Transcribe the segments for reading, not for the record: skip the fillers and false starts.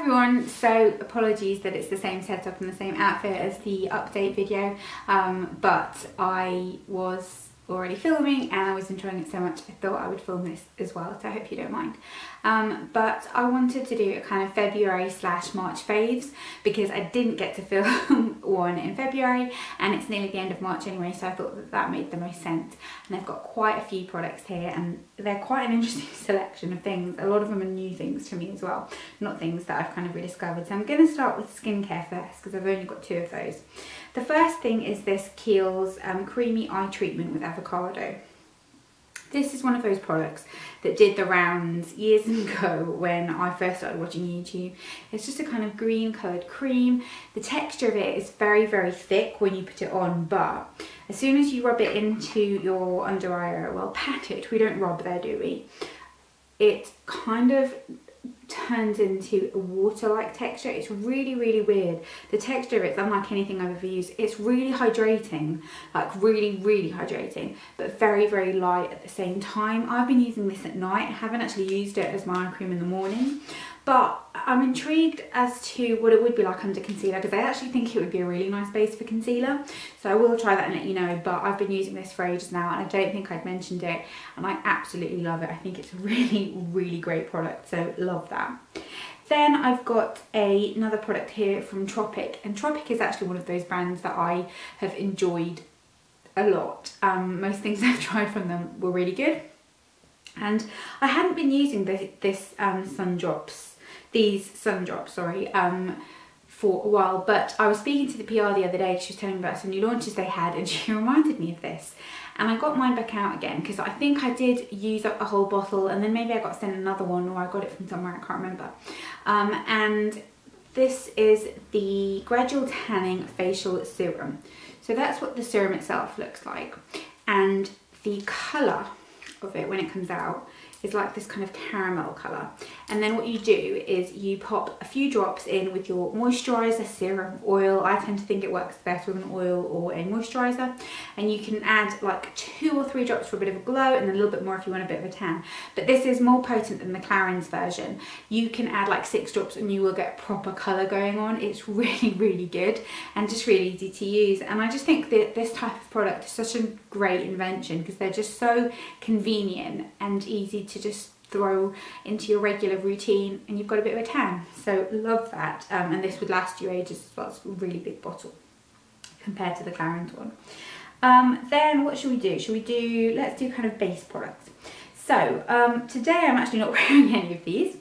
everyone, so apologies that it's the same setup and the same outfit as the update video, but I was already filming and I was enjoying it so much I thought I would film this as well, so I hope you don't mind. But I wanted to do a kind of February/March faves because I didn't get to film one in February and it's nearly the end of March anyway, so I thought that that made the most sense. And I've got quite a few products here and they're quite an interesting selection of things. A lot of them are new things to me as well, not things that I've kind of rediscovered. So I'm going to start with skincare first because I've only got two of those. The first thing is this Kiehl's creamy eye treatment with avocado. This is one of those products that did the rounds years ago when I first started watching YouTube. It's just a kind of green coloured cream. The texture of it is very, very thick when you put it on, but as soon as you rub it into your under eye area, well, pat it, we don't rub there, do we? It kind of turns into a water-like texture. It's really, really weird. The texture of it's unlike anything I've ever used. It's really hydrating, like really, really hydrating, but very, very light at the same time. I've been using this at night. I haven't actually used it as my eye cream in the morning, but I'm intrigued as to what it would be like under concealer because I actually think it would be a really nice base for concealer. So I will try that and let you know, but I've been using this for ages now and I don't think I'd mentioned it and I absolutely love it. I think it's a really, really great product, so love that. Then I've got another product here from Tropic, and Tropic is actually one of those brands that I have enjoyed a lot. Most things I've tried from them were really good, and I hadn't been using these sun drops, for a while, but I was speaking to the PR the other day. She was telling me about some new launches they had and she reminded me of this, and I got mine back out again because I think I did use up a whole bottle and then maybe I got sent another one or I got it from somewhere, I can't remember. And this is the Gradual Tanning Facial Serum. So that's what the serum itself looks like, and the colour of it when it comes out is like this kind of caramel colour. And then what you do is you pop a few drops in with your moisturiser, serum, oil. I tend to think it works best with an oil or a moisturiser, and you can add like 2 or 3 drops for a bit of a glow and then a little bit more if you want a bit of a tan. But this is more potent than the Clarins version. You can add like 6 drops and you will get proper colour going on. It's really, really good and just really easy to use. And I just think that this type of product is such a great invention because they're just so convenient and easy to just throw into your regular routine and you've got a bit of a tan, so love that. And this would last you ages as well. It's a really big bottle compared to the Clarins one. Then what should we do? Let's do kind of base products. So today I'm actually not wearing any of these.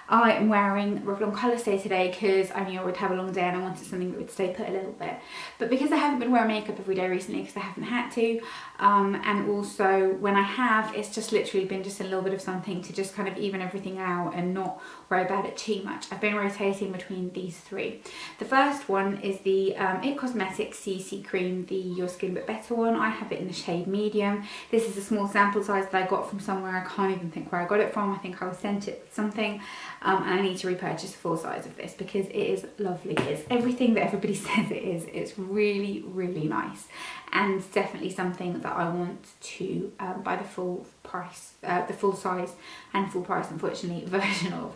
I am wearing Revlon Colour Stay today because I knew I would have a long day and I wanted something that would stay put a little bit. But because I haven't been wearing makeup every day recently because I haven't had to, and also when I have, it's just literally been just a little bit of something to just kind of even everything out and not worry about it too much. I've been rotating between these 3. The first one is the It Cosmetics CC Cream, the Your Skin But Better one. I have it in the shade medium. This is a small sample size that I got from somewhere. I can't even think where I got it from. I think I was sent it with something. And I need to repurchase the full size of this because it is lovely. It's everything that everybody says it is. It's really, really nice and definitely something that I want to buy the full price, the full size and full price, unfortunately, version of.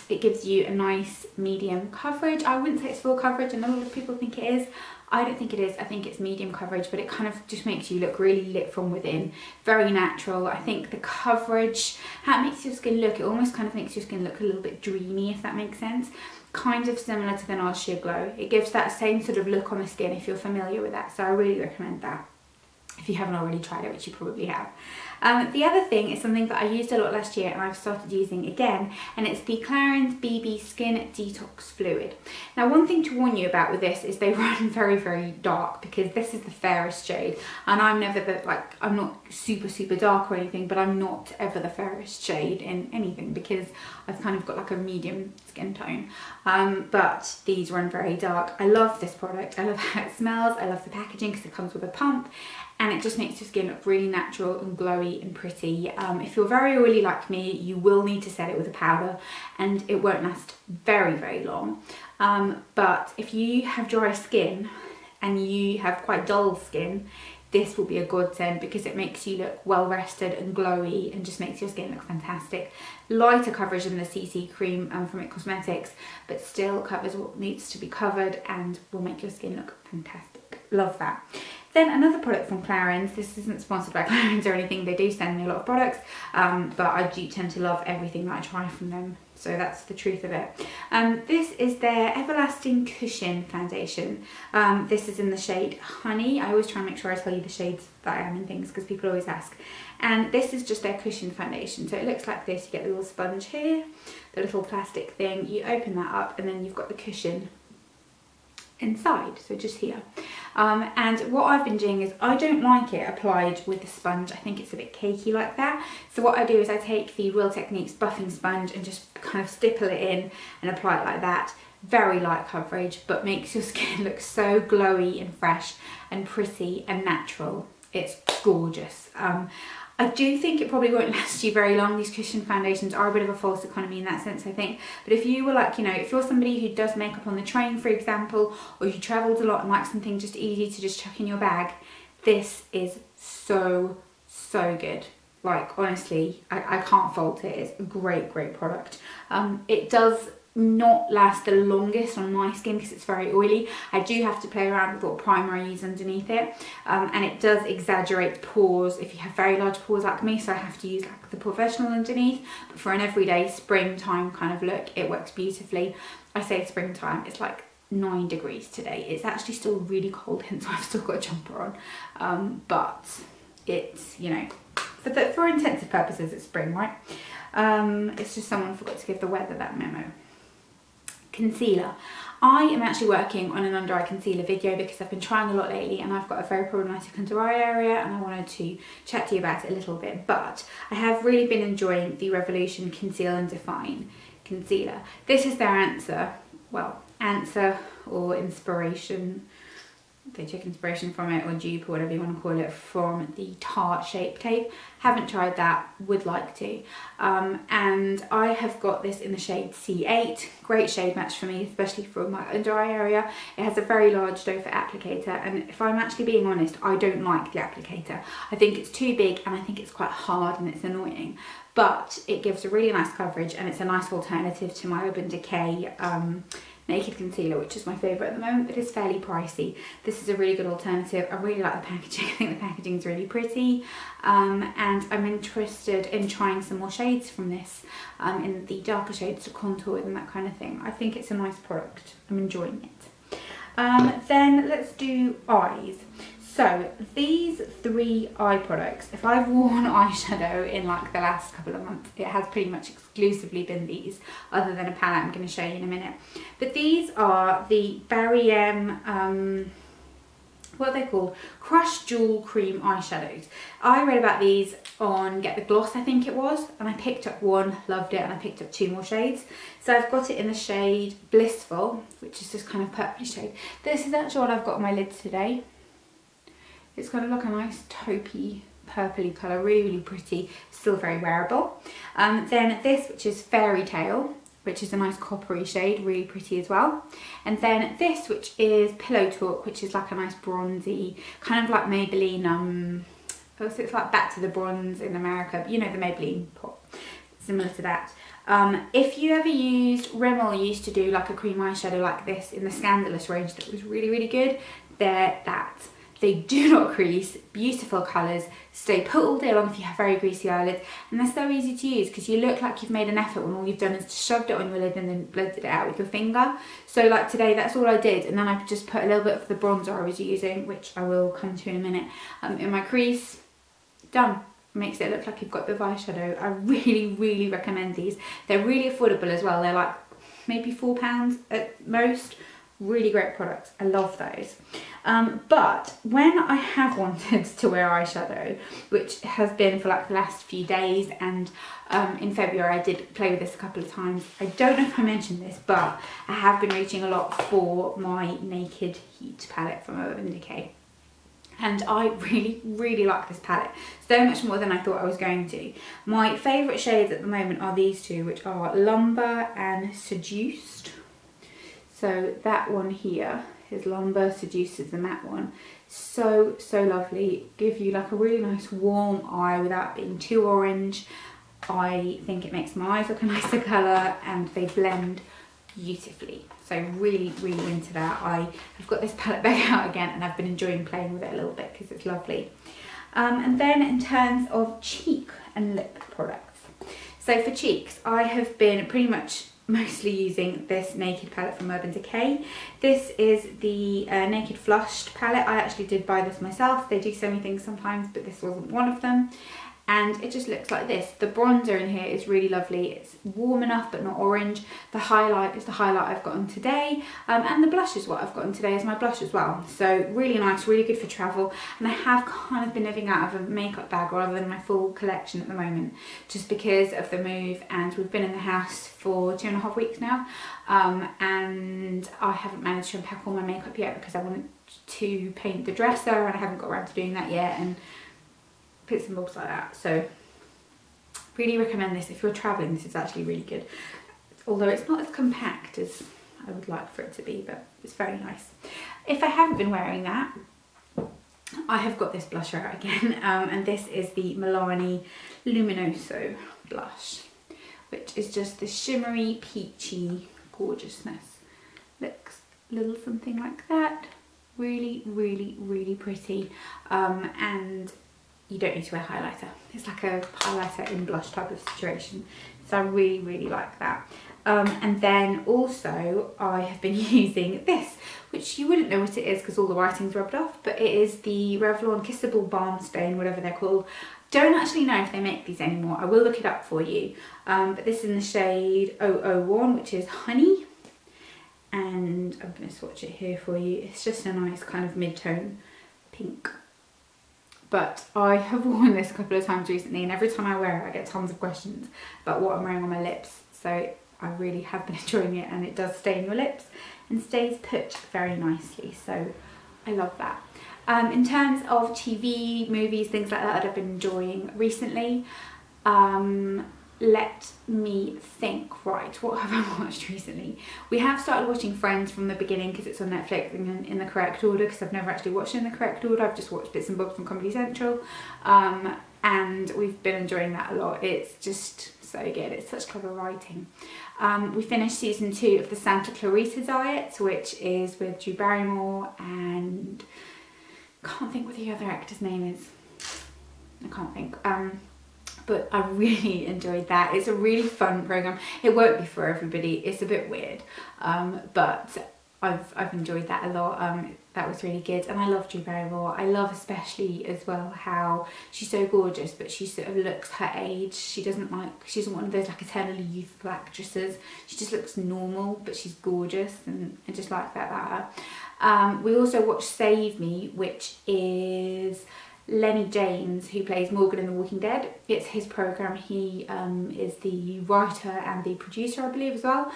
It gives you a nice medium coverage. I wouldn't say it's full coverage and a lot of people think it is. I don't think it is. I think it's medium coverage, but it kind of just makes you look really lit from within. Very natural. I think the coverage, how it makes your skin look, it almost kind of makes your skin look a little bit dreamy, if that makes sense. Kind of similar to the NARS Sheer Glow. It gives that same sort of look on the skin if you're familiar with that. So I really recommend that if you haven't already tried it, which you probably have. The other thing is something that I used a lot last year and I've started using again, and it's the Clarins BB Skin Detox Fluid. Now, one thing to warn you about with this is they run very, very dark because this is the fairest shade, and I'm never I'm not super, super dark or anything, but I'm not ever the fairest shade in anything because I've kind of got like a medium skin tone. But these run very dark. I love this product. I love how it smells. I love the packaging because it comes with a pump. And it just makes your skin look really natural and glowy and pretty. If you're very oily like me, you will need to set it with a powder and it won't last very, very long. But if you have dry skin and you have quite dull skin, this will be a godsend because it makes you look well rested and glowy and just makes your skin look fantastic. Lighter coverage than the CC cream from It Cosmetics, but still covers what needs to be covered and will make your skin look fantastic. Love that. Then another product from Clarins. This isn't sponsored by Clarins or anything. They do send me a lot of products, but I do tend to love everything that I try from them. So that's the truth of it. This is their Everlasting Cushion Foundation. This is in the shade Honey. I always try and make sure I tell you the shades that I am in things because people always ask. And this is just their cushion foundation. So it looks like this. You get the little sponge here, the little plastic thing. You open that up and then you've got the cushion inside, so just here. And what I've been doing is I don't like it applied with the sponge. I think it's a bit cakey like that. So what I do is I take the Real Techniques buffing sponge and just kind of stipple it in and apply it like that. Very light coverage, but makes your skin look so glowy and fresh and pretty and natural. It's gorgeous. I do think it probably won't last you very long. These cushion foundations are a bit of a false economy in that sense, I think. But if you were like, you know, if you're somebody who does makeup on the train, for example, or you travelled a lot and like something just easy to just chuck in your bag, this is so, so good. Like, honestly, I can't fault it. It's a great, great product. It does not last the longest on my skin because it's very oily. I do have to play around with what primer I use underneath it, and it does exaggerate pores if you have very large pores like me, so I have to use like the professional underneath. But for an everyday springtime kind of look, it works beautifully. I say springtime, it's like 9 degrees today. It's actually still really cold, hence I've still got a jumper on, but it's, you know, for intensive purposes it's spring, right? It's just someone forgot to give the weather that memo. Concealer. I am actually working on an under eye concealer video because I've been trying a lot lately and I've got a very problematic under eye area and I wanted to chat to you about it a little bit. But I have really been enjoying the Revolution Conceal and Define Concealer. This is their answer, well, answer or inspiration. They took inspiration from it, or dupe, or whatever you want to call it, from the Tarte Shape Tape. Haven't tried that, would like to. And I have got this in the shade C8. Great shade match for me, especially for my under eye area. It has a very large doe foot applicator, and if I'm actually being honest, I don't like the applicator. I think it's too big and I think it's quite hard and it's annoying. But it gives a really nice coverage and it's a nice alternative to my Urban Decay Naked Concealer, which is my favourite at the moment, but it's fairly pricey. This is a really good alternative. I really like the packaging. I think the packaging is really pretty, and I'm interested in trying some more shades from this, in the darker shades to contour with and that kind of thing. I think it's a nice product. I'm enjoying it. Then let's do eyes. So these 3 eye products, if I've worn eyeshadow in like the last couple of months, it has pretty much exclusively been these, other than a palette I'm going to show you in a minute. But these are the Barry M, what are they called? Crushed Jewel Cream eyeshadows. I read about these on Get the Gloss, I think it was, and I picked up one, loved it, and I picked up 2 more shades. So I've got it in the shade Blissful, which is this kind of purpley shade. This is actually what I've got on my lids today. It's kind of like a nice taupey, purpley colour, really, really pretty, still very wearable. Then this, which is Fairytale, which is a nice coppery shade, really pretty as well. And then this, which is Pillow Talk, which is like a nice bronzy, kind of like Maybelline, so it's like Back to the Bronze in America, you know, the Maybelline pot, similar to that. If you ever used, Rimmel used to do like a cream eyeshadow like this in the Scandalous range that was really, really good. They're that. They do not crease, beautiful colours, stay put all day long if you have very greasy eyelids, and they're so easy to use because you look like you've made an effort when all you've done is shoved it on your lid and then blended it out with your finger. So like today, that's all I did, and then I just put a little bit of the bronzer I was using, which I will come to in a minute, in my crease. Done. Makes it look like you've got a bit of eyeshadow. I really, really recommend these. They're really affordable as well. They're like maybe £4 at most. Really great products. I love those. But when I have wanted to wear eyeshadow, which has been for like the last few days, and in February I did play with this a couple of times. I don't know if I mentioned this, but I have been reaching a lot for my Naked Heat palette from Urban Decay. And I really, really like this palette, so much more than I thought I was going to. My favourite shades at the moment are these 2, which are Lumber and Seduced. So that one here is Lumber, Seduced is the matte one. So lovely. Give you like a really nice warm eye without being too orange. I think it makes my eyes look a nicer colour, and they blend beautifully. So really into that. I have got this palette back out again, and I've been enjoying playing with it a little bit because it's lovely. And then in terms of cheek and lip products. So for cheeks, I have been pretty much mostly using this Naked palette from Urban Decay. This is the Naked Flushed palette. I actually did buy this myself. They do send me things sometimes, but this wasn't one of them. And it just looks like this. The bronzer in here is really lovely. It's warm enough but not orange. The highlight is the highlight I've got on today, and the blush is what I've got on today as my blush as well. So really nice, really good for travel. And I have kind of been living out of a makeup bag rather than my full collection at the moment, just because of the move, and we've been in the house for 2.5 weeks now, and I haven't managed to unpack all my makeup yet because I wanted to paint the dresser, and I haven't got around to doing that yet, and bits and bobs like that. So really recommend this if you're traveling. This is actually really good, although it's not as compact as I would like for it to be, but it's very nice. If I haven't been wearing that, I have got this blusher out again, and this is the Milani Luminoso blush, which is just this shimmery peachy gorgeousness. Looks a little something like that. Really pretty, and you don't need to wear highlighter. It's like a highlighter in blush type of situation. So I really like that. And then also I have been using this, which you wouldn't know what it is because all the writing's rubbed off, but it is the Revlon Kissable Balm Stain, whatever they're called. Don't actually know if they make these anymore. I will look it up for you. But this is in the shade 001, which is Honey. And I'm going to swatch it here for you. It's just a nice kind of mid-tone pink. But I have worn this a couple of times recently, and every time I wear it I get tons of questions about what I'm wearing on my lips. So I really have been enjoying it, and it does stain your lips and stays put very nicely. So I love that. In terms of TV, movies, things like that I've been enjoying recently, let me think. Right, what have I watched recently? We have started watching Friends from the beginning because it's on Netflix and in the correct order, because I've never actually watched it in the correct order. I've just watched bits and bobs from Comedy Central, and we've been enjoying that a lot. It's just so good. It's such clever writing. We finished season 2 of the Santa Clarita Diet, which is with Drew Barrymore, and can't think what the other actor's name is. I can't think. But I really enjoyed that. It's a really fun program. It won't be for everybody. It's a bit weird, but I've enjoyed that a lot. That was really good, and I love Drew Barrymore. I love especially as well how she's so gorgeous, but she sort of looks her age. She isn't one of those like eternally youthful actresses. She just looks normal, but she's gorgeous, and I just like that about her. We also watched Save Me, which is Lenny James, who plays Morgan in The Walking Dead. It's his program. He is the writer and the producer, I believe, as well.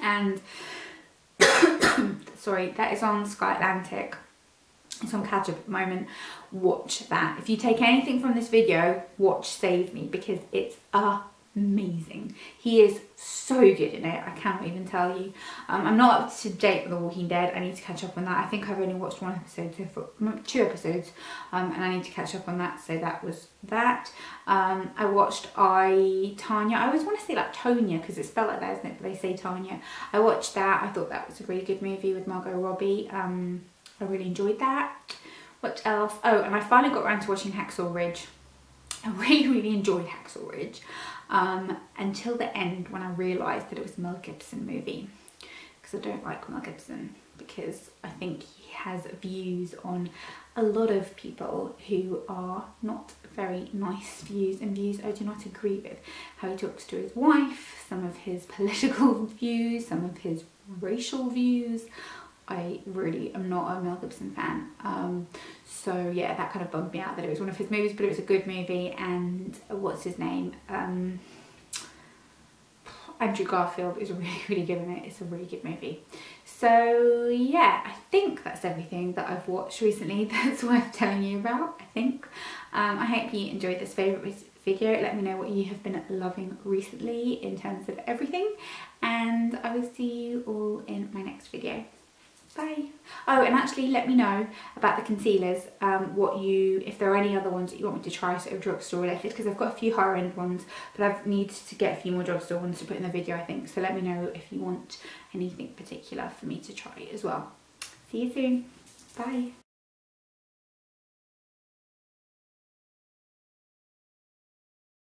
And sorry, that is on Sky Atlantic. It's on catch up at the moment. Watch that. If you take anything from this video, watch Save Me, because it's amazing. He is so good in it. I cannot even tell you. I'm not up to date with The Walking Dead. I need to catch up on that. I think I've only watched 1 episode, so 2 episodes, and I need to catch up on that. So that was that. I watched I, Tanya. I always want to say like Tonya because it's spelled like that, isn't it? But they say Tanya. I watched that. I thought that was a really good movie with Margot Robbie. I really enjoyed that. What else? Oh, and I finally got around to watching Hacksaw Ridge. I really enjoyed Hacksaw Ridge. Until the end, when I realised that it was a Mel Gibson movie, because I don't like Mel Gibson, because I think he has views on a lot of people who are not very nice views, and views I do not agree with. How he talks to his wife, some of his political views, some of his racial views. I really am not a Mel Gibson fan. So yeah, that kind of bummed me out that it was one of his movies, but it was a good movie. And what's his name? Andrew Garfield is really good in it. It's a really good movie. So yeah, I think that's everything that I've watched recently that's worth telling you about, I think. I hope you enjoyed this favourite video. Let me know what you have been loving recently in terms of everything, and I will see you all in my next video. Bye. Oh, and actually let me know about the concealers, if there are any other ones that you want me to try sort of drugstore related, because I've got a few higher end ones, but I need to get a few more drugstore ones to put in the video, I think. So let me know if you want anything particular for me to try as well. See you soon. Bye.